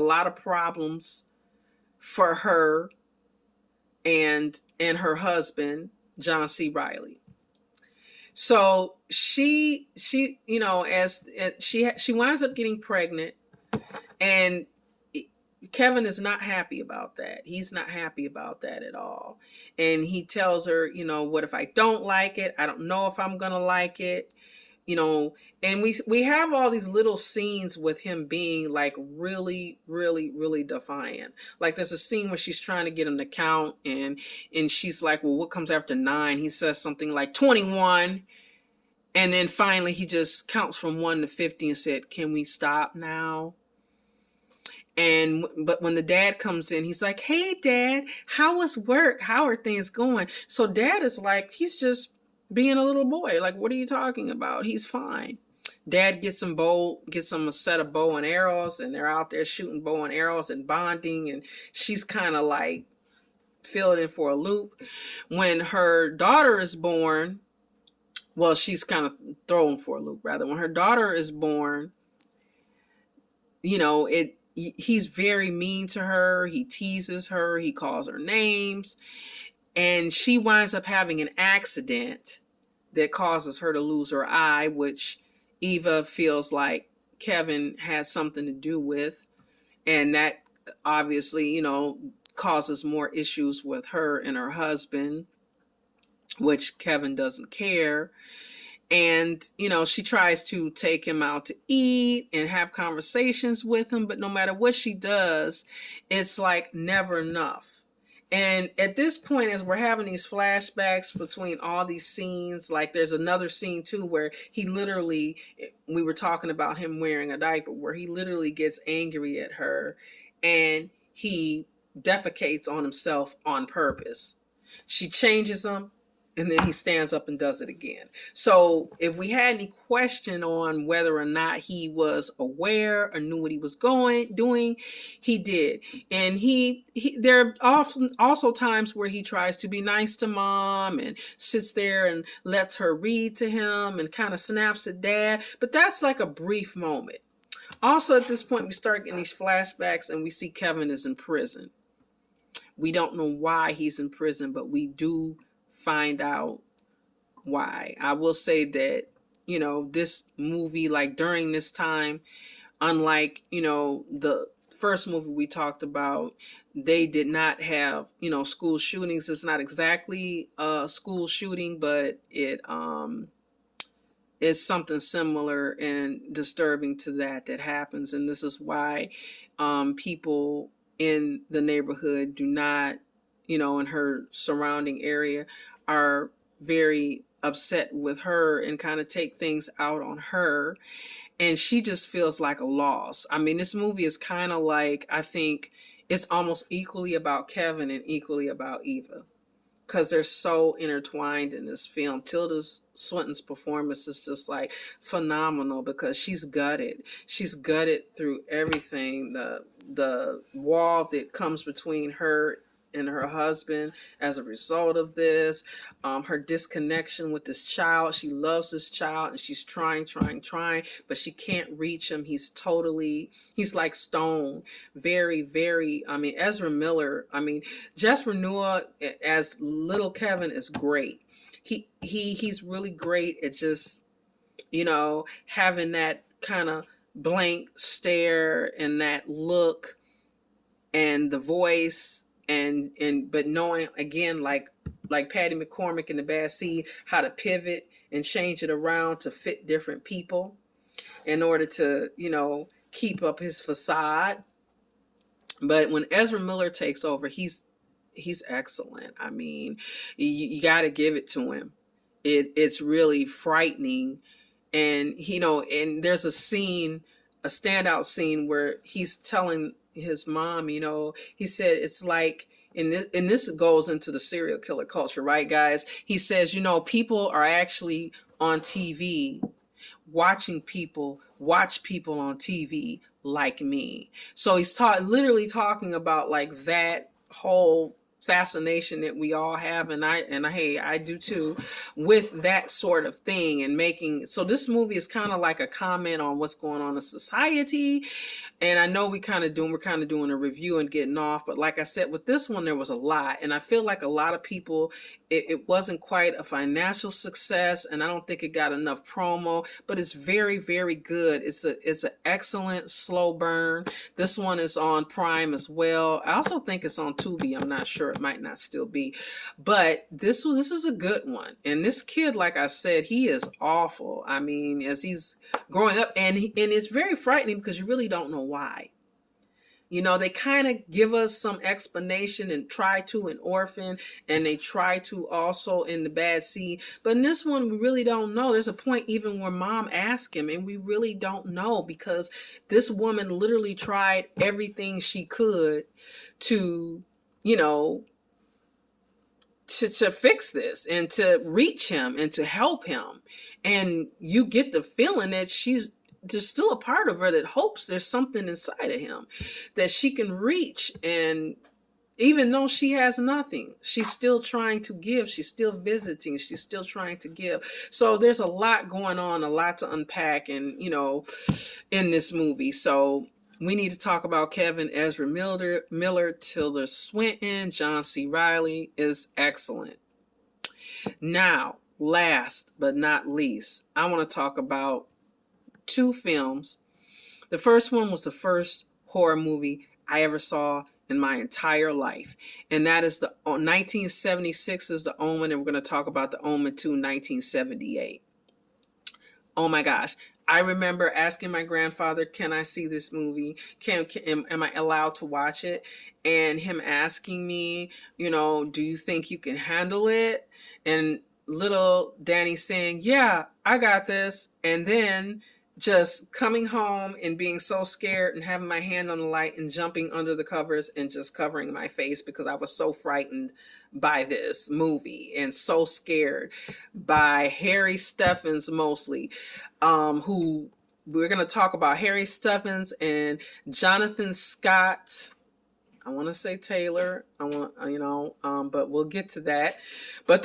a lot of problems for her and her husband, John C. Riley. So she as she winds up getting pregnant, and Kevin is not happy about that. He's not happy about that at all. And he tells her, what if I don't like it? I don't know if I'm going to like it. And we have all these little scenes with him being like really, really, really defiant. Like there's a scene where she's trying to get him to count, and she's like, well, what comes after 9? He says something like 21. And then finally he just counts from 1 to 50 and said, can we stop now? But when the dad comes in, he's like, hey, Dad, how was work? How are things going? So Dad is like, he's just being a little boy. Like, what are you talking about? He's fine. Dad gets him a set of bow and arrows, and they're out there shooting bow and arrows and bonding. And she's kind of like filling in for a loop. When her daughter is born, well, she's kind of thrown for a loop, rather. When her daughter is born, he's very mean to her. He teases her. He calls her names. And she winds up having an accident that causes her to lose her eye, which Eva feels like Kevin has something to do with. And that obviously, causes more issues with her and her husband, which Kevin doesn't care. And, she tries to take him out to eat and have conversations with him. But no matter what she does, it's like never enough. And at this point, as we're having these flashbacks between all these scenes, like there's another scene too where we were talking about him wearing a diaper, where he literally gets angry at her and he defecates on himself on purpose. She changes him, and then he stands up and does it again. So if we had any question on whether or not he was aware or knew what he was doing, he did. And there are often also times where he tries to be nice to Mom and sits there and lets her read to him and kind of snaps at Dad. But that's like a brief moment. Also, at this point, we start getting these flashbacks and we see Kevin is in prison. We don't know why he's in prison, but we do find out why. I will say that, this movie, like during this time, unlike, the first movie we talked about, they did not have, school shootings. It's not exactly a school shooting, but it is something similar and disturbing to that happens. And this is why people in the neighborhood do not, in her surrounding area, are very upset with her and kind of take things out on her. And she just feels like a loss. I mean, this movie is kind of like, I think it's almost equally about Kevin and equally about Eva, because they're so intertwined in this film. Tilda Swinton's performance is just like phenomenal, because she's gutted. She's gutted through everything. The wall that comes between her and her husband as a result of this, her disconnection with this child. She loves this child and she's trying, but she can't reach him. He's like stone. Very, very, Ezra Miller, Jasper Noah as little Kevin is great. He's really great at just, having that kind of blank stare and that look and the voice, but knowing, again, like Patty McCormick in The Bad Seed, how to pivot and change it around to fit different people in order to, keep up his facade. But when Ezra Miller takes over, he's excellent. You got to give it to him. It's really frightening. And, and there's a standout scene where he's telling his mom, he said it's like, and this goes into the serial killer culture, right, guys? He says, people are actually on TV watching people watch people on TV like me. So he's literally talking about like that whole fascination that we all have, and hey, I do too, with that sort of thing. And making, so this movie is kind of like a comment on what's going on in society. And I know we're kind of doing a review and getting off, but like I said, with this one there was a lot, and I feel like a lot of people, it wasn't quite a financial success, and I don't think it got enough promo, but it's very, very good. It's an excellent slow burn. This one is on Prime as well. I also think it's on Tubi. I'm not sure, it might not still be, but this is a good one. And this kid, like I said, he is awful. I mean, as he's growing up, and it's very frightening because you really don't know why. You know, they kind of give us some explanation and try to in Orphan, and they try to also in The Bad Seed. But in this one, we really don't know. There's a point even where mom asked him, and we really don't know, because this woman literally tried everything she could to, you know, to fix this and to reach him and to help him. And you get the feeling that there's still a part of her that hopes there's something inside of him that she can reach. And even though she has nothing, she's still trying to give. She's still visiting. She's still trying to give. So there's a lot going on, a lot to unpack, and, you know, in this movie. So we need to talk about Kevin Ezra Miller, Tilda Swinton, John C. Reilly is excellent. Now, last but not least, I want to talk about two films. The first one was the first horror movie I ever saw in my entire life, and that is the 1976 is The Omen, and we're going to talk about The Omen 2, 1978. Oh my gosh. I remember asking my grandfather, can I see this movie? Am I allowed to watch it? And him asking me, you know, do you think you can handle it? And little Danny saying, yeah, I got this. And then just coming home and being so scared and having my hand on the light and jumping under the covers and just covering my face because I was so frightened by this movie and so scared by Harry Steffens mostly, who we're going to talk about Harry Steffens and Jonathan Scott. I want to say Taylor. But we'll get to that. But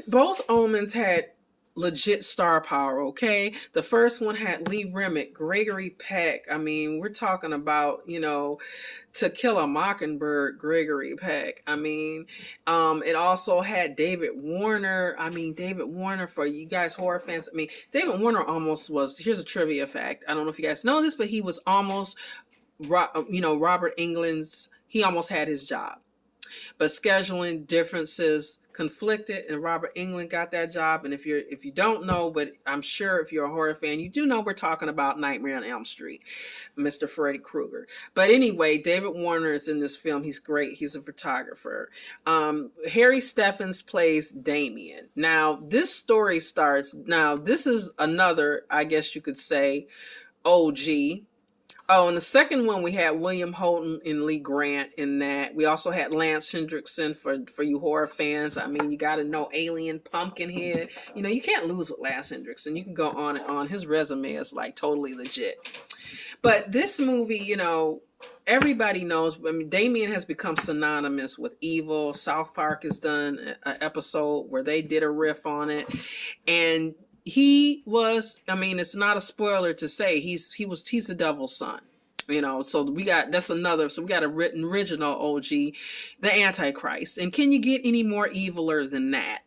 both Omens had legit star power, okay? The first one had Lee Remick, Gregory Peck. I mean, we're talking about, you know, To Kill a Mockingbird, Gregory Peck. I mean, it also had David Warner. I mean, David Warner, for you guys horror fans, I mean, David Warner almost was, here's a trivia fact. I don't know if you guys know this, but he was almost, Robert Englund's, he almost had his job. But scheduling differences conflicted, and Robert Englund got that job. And if you don't know, but I'm sure if you're a horror fan, you do know we're talking about Nightmare on Elm Street, Mr. Freddy Krueger. But anyway, David Warner is in this film. He's great. He's a photographer. Harry Steffens plays Damien. Now, this story starts. Now, this is another, I guess you could say, OG. Oh, and the second one, we had William Holden and Lee Grant in that. We also had Lance Hendrickson for you horror fans. I mean, you got to know Alien, Pumpkinhead. You know, you can't lose with Lance Hendrickson. You can go on and on. His resume is like totally legit. But this movie, you know, everybody knows. I mean, Damien has become synonymous with evil. South Park has done an episode where they did a riff on it. And he was, I mean, it's not a spoiler to say he's the devil's son, you know. So we got a written original OG, the Antichrist. And can you get any more eviler than that?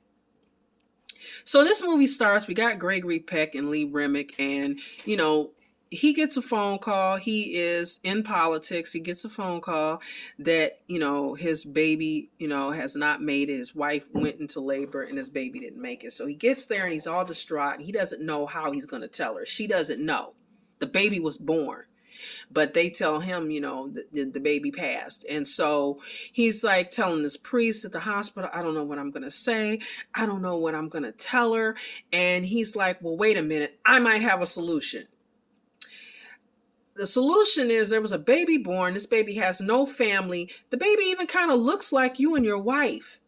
So this movie starts, we got Gregory Peck and Lee Remick, and, you know, he gets a phone call. He is in politics. He gets a phone call that, you know, his baby, you know, has not made it. His wife went into labor and his baby didn't make it. So he gets there and he's all distraught. He doesn't know how he's going to tell her. She doesn't know. The baby was born, but they tell him, you know, the baby passed. And so he's like telling this priest at the hospital, I don't know what I'm going to say. I don't know what I'm going to tell her. And he's like, well, wait a minute. I might have a solution. The solution is there was a baby born. This baby has no family. The baby even kind of looks like you and your wife.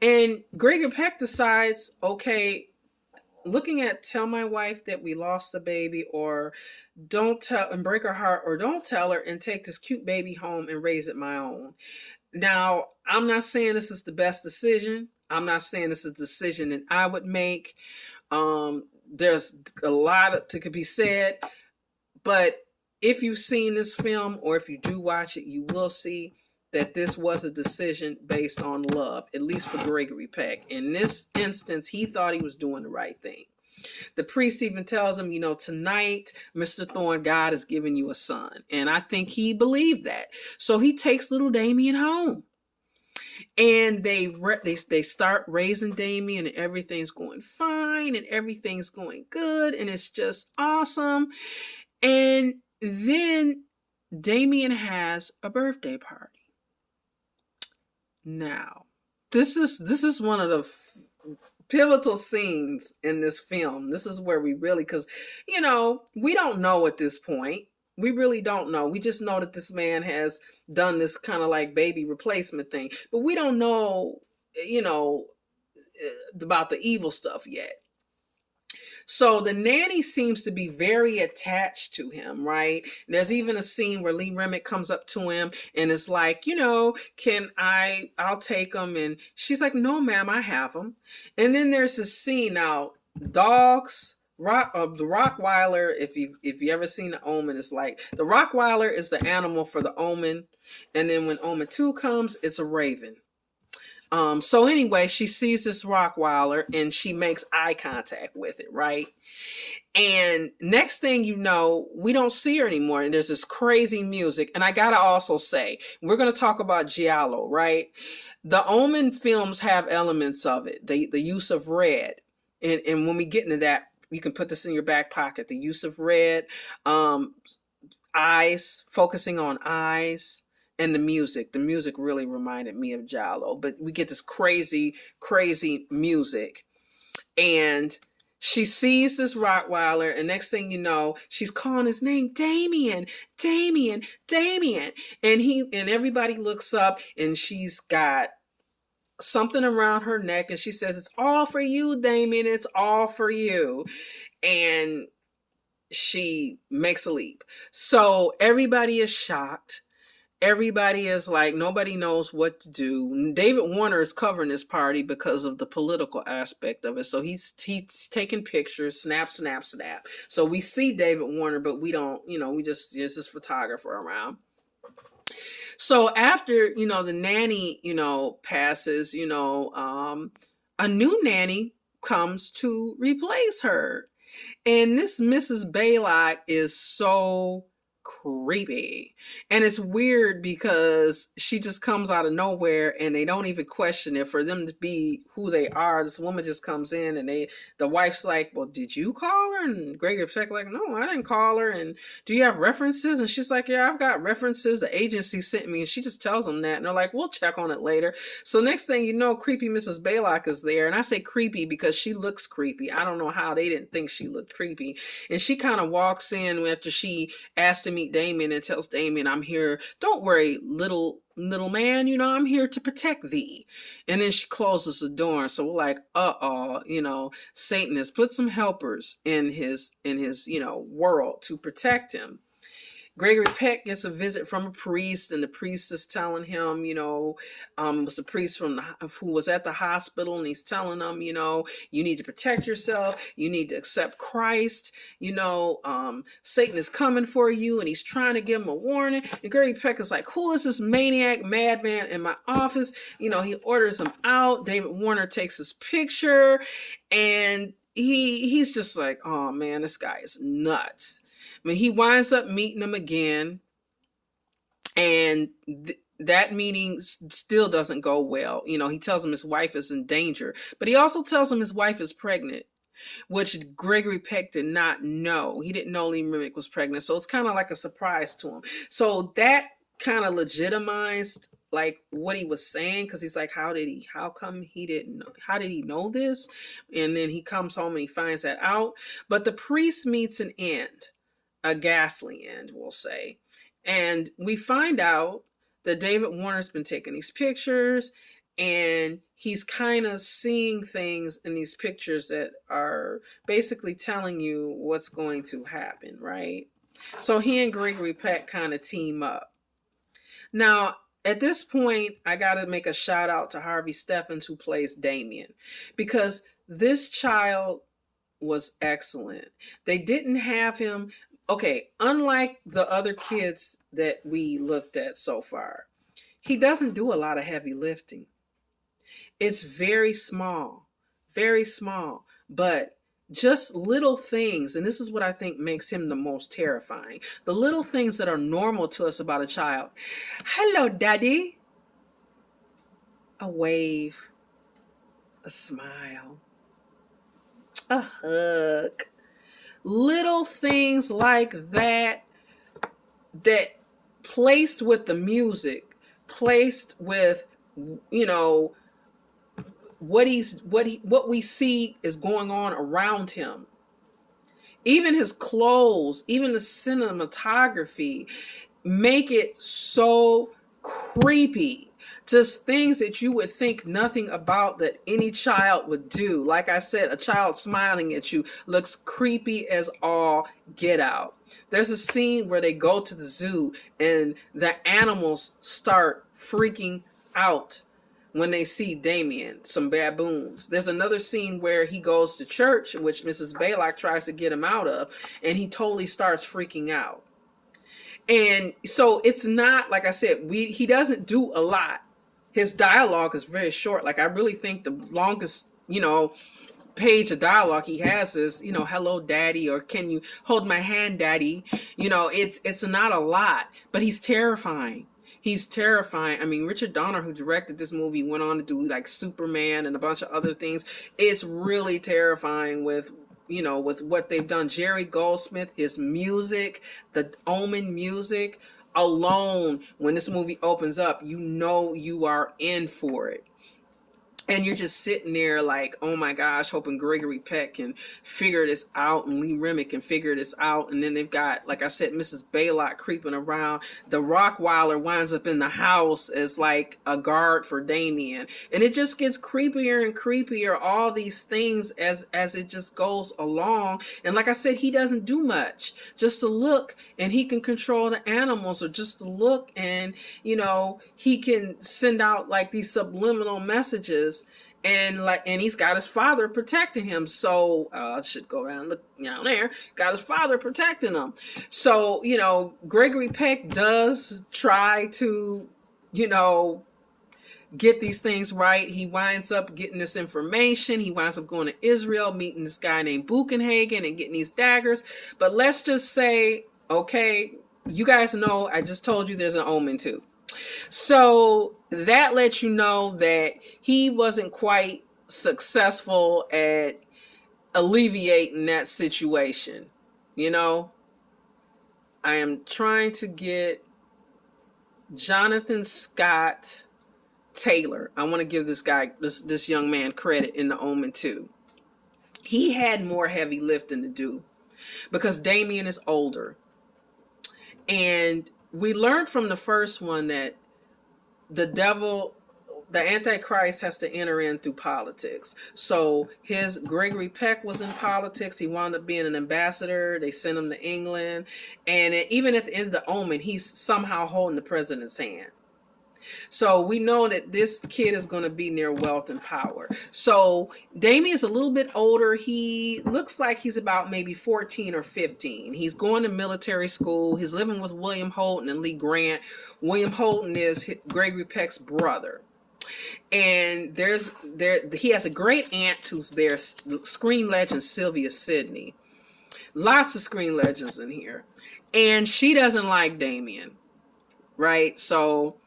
And Gregory Peck decides, okay, looking at tell my wife that we lost a baby, or don't tell and break her heart, or don't tell her and take this cute baby home and raise it my own. Now, I'm not saying this is the best decision. I'm not saying this is a decision that I would make. There's a lot to could be said, but if you've seen this film, or if you do watch it, you will see that this was a decision based on love, at least for Gregory Peck. In this instance, he thought he was doing the right thing. The priest even tells him, tonight, Mr. Thorne, God has given you a son. And I think he believed that. So he takes little Damien home. And they start raising Damien, and everything's going fine, and everything's going good, and it's just awesome. And then Damien has a birthday party. Now, this is one of the pivotal scenes in this film. This is where we really, because we don't know at this point. We really don't know. We just know that this man has done this kind of like baby replacement thing, but we don't know, about the evil stuff yet. So the nanny seems to be very attached to him, right? There's even a scene where Lee Remick comes up to him and is like, I'll take him. And she's like, no, ma'am, I have him. And then there's this scene now, dogs, the Rottweiler, if you ever seen the Omen, it's like the Rottweiler is the animal for the Omen. And then when Omen 2 comes, it's a raven. So anyway, she sees this Rottweiler and she makes eye contact with it, right? And next thing you know, we don't see her anymore. And there's this crazy music. And I gotta also say, we're gonna talk about giallo, right? The Omen films have elements of it. The use of red. And when we get into that, you can put this in your back pocket. The use of red, eyes, focusing on eyes. And the music really reminded me of giallo, but we get this crazy, crazy music. And she sees this Rottweiler, and next thing you know, she's calling his name, Damien, Damien, Damien. And everybody looks up, and she's got something around her neck, and she says, it's all for you, Damien, it's all for you. And she makes a leap. So everybody is shocked. Everybody is like, nobody knows what to do. David Warner is covering this party because of the political aspect of it. So he's taking pictures, snap, snap, snap. So we see David Warner, but we don't, there's this photographer around. So after, the nanny, passes, a new nanny comes to replace her. And this Mrs. Baylock is so creepy. And it's weird because she just comes out of nowhere and they don't even question it. For them to be who they are, this woman just comes in and the wife's like, well, did you call her? And Gregory Peck like, no, I didn't call her. And do you have references? And she's like, yeah, I've got references. The agency sent me. And she just tells them that. And they're like, we'll check on it later. So next thing you know, creepy Mrs. Baylock is there. And I say creepy because she looks creepy. I don't know how they didn't think she looked creepy. And she kind of walks in after she asked to meet Damien and tells Damien, I'm here. Don't worry, little man, I'm here to protect thee. And then she closes the door. So we're like, Satan has put some helpers in his world to protect him. Gregory Peck gets a visit from a priest, and the priest is telling him, it was the priest who was at the hospital, and he's telling them, you need to protect yourself, you need to accept Christ, Satan is coming for you, and he's trying to give him a warning. And Gregory Peck is like, who is this maniac madman in my office? He orders him out. David Warner takes his picture, and he's just like, oh man, this guy is nuts. I mean, he winds up meeting him again, and that meeting still doesn't go well. He tells him his wife is in danger, but he also tells him his wife is pregnant, which Gregory Peck did not know. He didn't know Lee Remick was pregnant, so it's kind of like a surprise to him. So that kind of legitimized like what he was saying, because he's like, how did he know this? And then he comes home and he finds that out. But the priest meets an end. A ghastly end, we'll say. And we find out that David Warner's been taking these pictures, and he's kind of seeing things in these pictures that are basically telling you what's going to happen, right? So he and Gregory Peck kind of team up. Now, at this point, I got to make a shout out to Harvey Steffens, who plays Damien, because this child was excellent. They didn't have him, okay, unlike the other kids that we looked at so far, he doesn't do a lot of heavy lifting. It's very small, but just little things. And this is what I think makes him the most terrifying. The little things that are normal to us about a child. Hello, daddy. A wave, a smile, a hug. Little things like that, that placed with the music, placed with, you know, what we see is going on around him. Even his clothes, even the cinematography make it so creepy. Just things that you would think nothing about that any child would do. Like I said, a child smiling at you looks creepy as all get out. There's a scene where they go to the zoo and the animals start freaking out when they see Damien, some baboons. There's another scene where he goes to church, which Mrs. Baylock tries to get him out of, and he totally starts freaking out. And so it's not, like I said, he doesn't do a lot. His dialogue is very short. Like, I really think the longest, page of dialogue he has is, hello, daddy, or can you hold my hand, daddy? It's not a lot, but he's terrifying. He's terrifying. I mean, Richard Donner, who directed this movie, went on to do like Superman and a bunch of other things. It's really terrifying with what they've done. Jerry Goldsmith, his music, the Omen music alone, when this movie opens up, you are in for it. And you're just sitting there like, oh my gosh, hoping Gregory Peck can figure this out and Lee Remick can figure this out. And then they've got, like I said, Mrs. Baylock creeping around. The Rockweiler winds up in the house as like a guard for Damien. And it just gets creepier and creepier, all these things as it just goes along. And like I said, he doesn't do much. Just to look and he can control the animals, or just to look and, he can send out like these subliminal messages. And he's got his father protecting him. So I should go around and look down there. Got his father protecting him. So, Gregory Peck does try to, get these things right. He winds up getting this information. He winds up going to Israel, meeting this guy named Buchenhagen and getting these daggers. But let's just say, okay, you guys know, I just told you there's an Omen too. So that lets you know that he wasn't quite successful at alleviating that situation. I am trying to get Jonathan Scott Taylor. I want to give this guy, this young man, credit in the Omen too. He had more heavy lifting to do because Damien is older. And we learned from the first one that the devil, the Antichrist, has to enter in through politics. So Gregory Peck was in politics. He wound up being an ambassador. They sent him to England. And even at the end of the Omen, he's somehow holding the president's hand. So we know that this kid is going to be near wealth and power. So Damien's a little bit older. He looks like he's about maybe 14 or 15. He's going to military school. He's living with William Holden and Lee Grant. William Holden is Gregory Peck's brother. And he has a great aunt who's there, screen legend Sylvia Sidney. Lots of screen legends in here. And she doesn't like Damien, right? So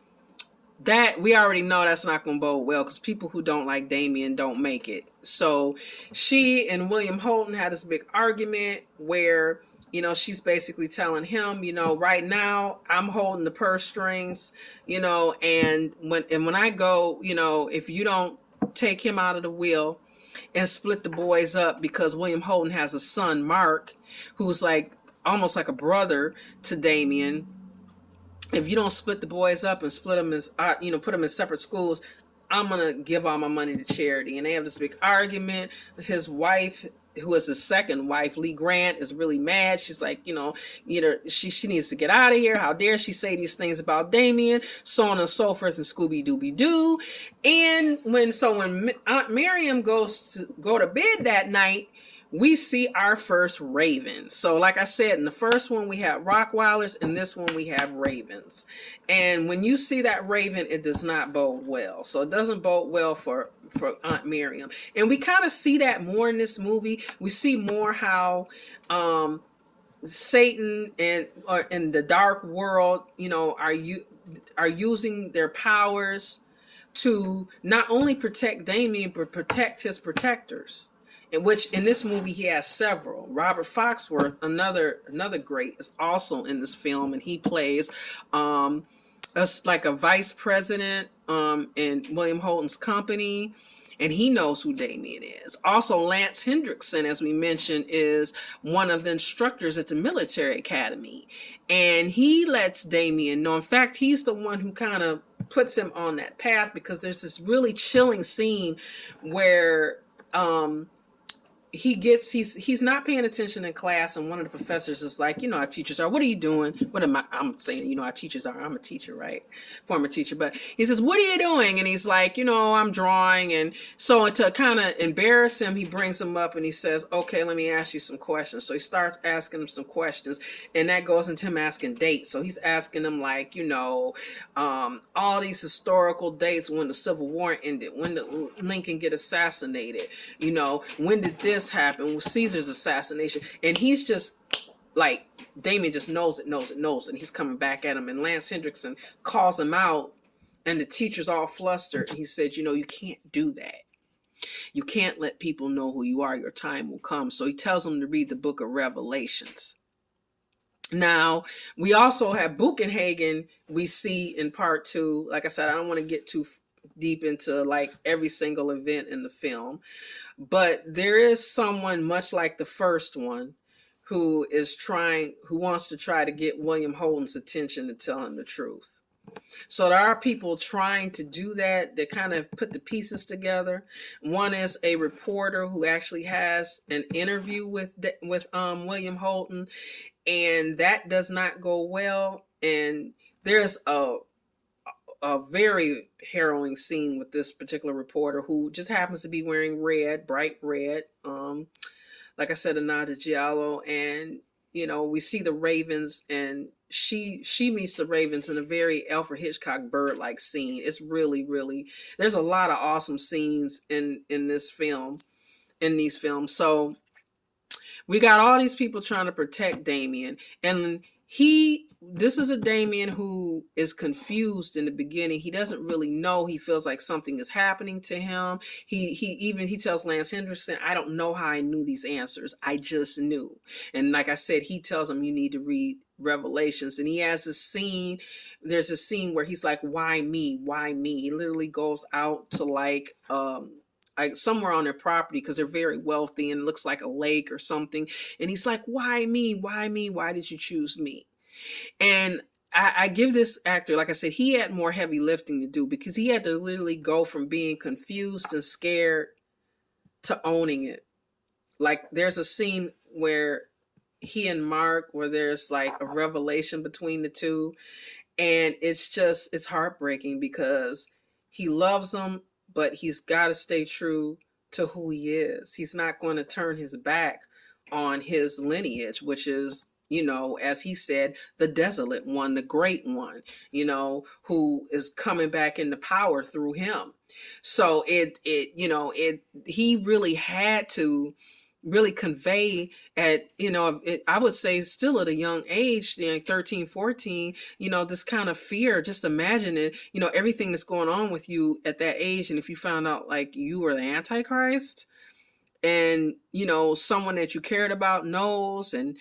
that we already know that's not going to bode well, because people who don't like Damien don't make it. So she and William Holden had this big argument where, she's basically telling him, right now I'm holding the purse strings, and when I go, if you don't take him out of the wheel and split the boys up, because William Holden has a son, Mark, who's like almost like a brother to Damien. If you don't split the boys up and split them as, put them in separate schools, I'm gonna give all my money to charity. And they have this big argument. His wife, who is his second wife, Lee Grant, is really mad. She's like, either she needs to get out of here. How dare she say these things about Damien, so on and so forth, and Scooby Dooby Doo. And when Aunt Miriam goes to go to bed that night, we see our first ravens. So like I said, in the first one we have Rockweilers, in this one we have ravens. And when you see that raven, it does not bode well. So it doesn't bode well for Aunt Miriam. And we kind of see that more in this movie. We see more how Satan and in the dark world, are using their powers to not only protect Damien, but protect his protectors. In which, in this movie, he has several. Robert Foxworth, another great, is also in this film, and he plays like a vice president in William Holden's company, and he knows who Damien is. Also, Lance Hendrickson, as we mentioned, is one of the instructors at the military academy, and he lets Damien know. In fact, he's the one who kind of puts him on that path, because there's this really chilling scene where he's not paying attention in class, and one of the professors is like, our teachers are, what are you doing? What am I'm saying, our teachers are, I'm a teacher, right? Former teacher. But he says, what are you doing? And he's like, I'm drawing. And so to kind of embarrass him, he brings him up and he says, okay, let me ask you some questions. So he starts asking him some questions, and that goes into him asking dates. So he's asking him like, all these historical dates, when the Civil War ended, when did Lincoln get assassinated, when did this happened with Caesar's assassination. And he's just like, Damien just knows it, and he's coming back at him. And Lance Hendrickson calls him out, and the teacher's all flustered. He said, you can't do that. You can't let people know who you are. Your time will come. So he tells him to read the book of Revelations. Now, we also have Buchenhagen, we see in part 2. Like I said, I don't want to get too deep into like every single event in the film, but there is someone much like the first one who wants to try to get William Holden's attention to tell him the truth. So there are people trying to do that. They kind of put the pieces together. One is a reporter who actually has an interview with William Holden, and that does not go well. And there's a very harrowing scene with this particular reporter, who just happens to be wearing red, bright red. Like I said, a nod to Giallo. And, we see the ravens, and she meets the ravens in a very Alfred Hitchcock bird-like scene. It's really, really, there's a lot of awesome scenes in these films. So we got all these people trying to protect Damien, and this is a Damien who is confused in the beginning. He doesn't really know. He feels like something is happening to him. He tells Lance Hendrickson, I don't know how I knew these answers. I just knew. And like I said, he tells him, you need to read Revelations. And he has a scene. There's a scene where he's like, why me? Why me? He literally goes out to like somewhere on their property, because they're very wealthy, and it looks like a lake or something. And he's like, why me? Why me? Why did you choose me? And I give this actor, like I said, he had more heavy lifting to do, because he had to literally go from being confused and scared to owning it. Like there's a scene where he and Mark, where there's like a revelation between the two, and it's heartbreaking, because he loves him, but he's got to stay true to who he is. He's not going to turn his back on his lineage, which is, as he said, the desolate one, the great one, who is coming back into power through him. So he really had to really convey I would say still at a young age, 13, 14, this kind of fear. Just imagine it, everything that's going on with you at that age. And if you found out like you were the Antichrist, and, someone that you cared about knows and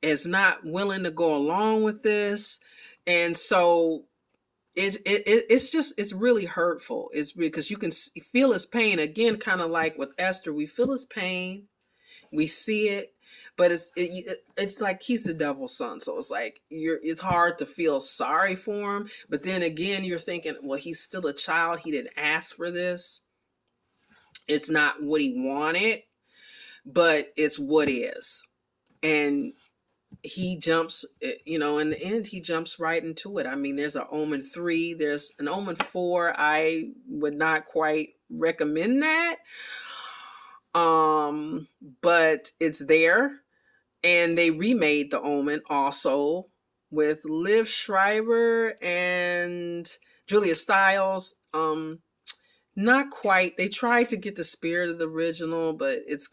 is not willing to go along with this. And so it's really hurtful. It's because you can feel his pain again, kind of like with Esther. We feel his pain, we see it, but it's like he's the devil's son, so it's like it's hard to feel sorry for him. But then again, you're thinking, well, he's still a child. He didn't ask for this. It's not what he wanted, but it's what is. And he jumps, in the end, he jumps right into it. I mean, there's an Omen 3, there's an Omen 4. I would not quite recommend that. But it's there. And they remade the Omen also with Liv Schreiber and Julia Stiles. Not quite. They tried to get the spirit of the original, but it's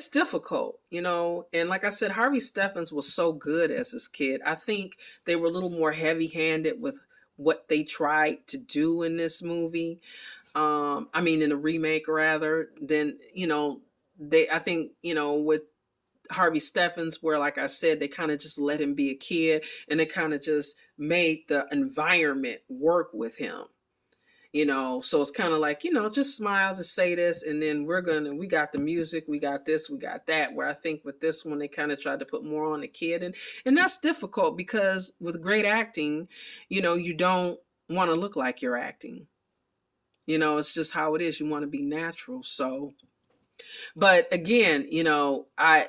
difficult, and like I said, Harvey Stephens was so good as this kid. I think they were a little more heavy-handed with what they tried to do in this movie. I mean, in the remake rather than, I think, with Harvey Stephens, where, like I said, they kind of just let him be a kid, and they kind of just made the environment work with him. So it's kind of like, just smile, just say this, and then we got the music, we got this, we got that. Where I think with this one, they kind of tried to put more on the kid, and that's difficult because with great acting, you don't want to look like you're acting. It's just how it is. You want to be natural. So, but again,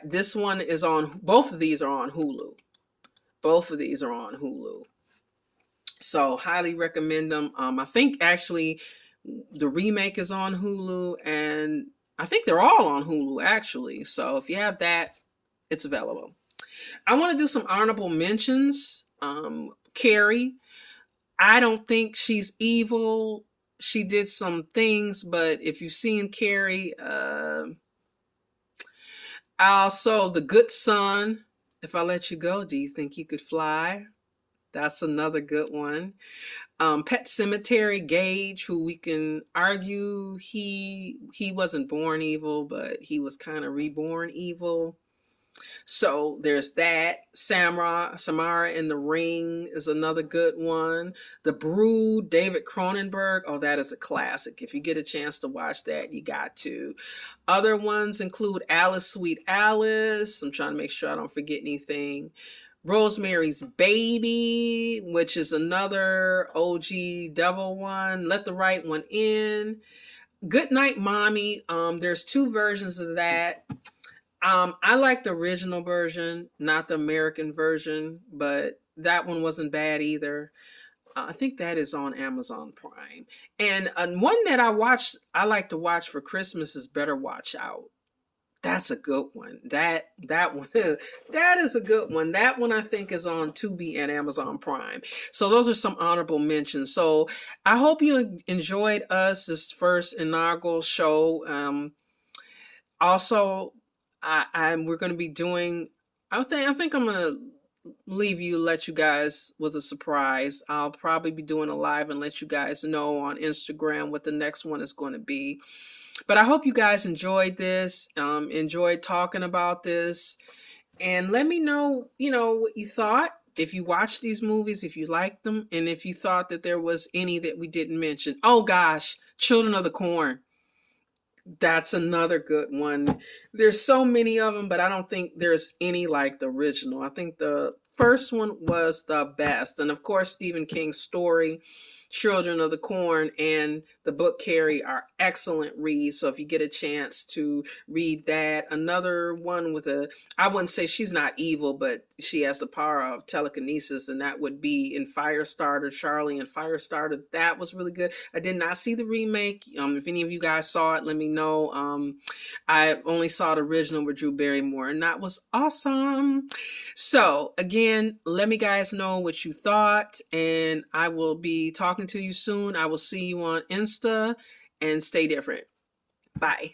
this one is on, both of these are on Hulu. Both of these are on Hulu. So highly recommend them. I think actually the remake is on Hulu, and I think they're all on Hulu actually. So if you have that, it's available. I want to do some honorable mentions. Carrie, I don't think she's evil. She did some things, but if you've seen Carrie, also The Good Son, If I Let You Go, Do You Think You Could Fly? That's another good one. Pet Cemetery, Gage, who we can argue he wasn't born evil, but he was kind of reborn evil. So there's that. Samara in the Ring is another good one. The Brood, David Cronenberg. Oh, that is a classic. If you get a chance to watch that, you got to. Other ones include Alice, Sweet Alice. I'm trying to make sure I don't forget anything. Rosemary's Baby, which is another OG devil one. Let the Right One In. Good Night Mommy. There's 2 versions of that. I like the original version, not the American version, but that one wasn't bad either. I think that is on Amazon Prime. And one that I like to watch for Christmas is Better Watch Out. That's a good one. That one, that is a good one. That one I think is on Tubi and Amazon Prime. So those are some honorable mentions. So I hope you enjoyed this first inaugural show. Also, we're going to be doing. I think I'm going to let you guys with a surprise. I'll probably be doing a live and let you guys know on Instagram what the next one is going to be. But I hope you guys enjoyed this, enjoyed talking about this, and let me know, what you thought. If you watched these movies, if you liked them, and if you thought that there was any that we didn't mention. Oh gosh, Children of the Corn. That's another good one. There's so many of them, but I don't think there's any like the original. I think the first one was the best. And of course, Stephen King's story, Children of the Corn, and the book Carrie are excellent reads. So if you get a chance to read that. Another one with I wouldn't say she's not evil, but she has the power of telekinesis, and that would be in Firestarter, Charlie and Firestarter. That was really good. I did not see the remake. If any of you guys saw it, let me know. I only saw the original with Drew Barrymore, and that was awesome. So again, let me guys know what you thought, and I will be talking to you soon. I will see you on Insta, and stay different. Bye.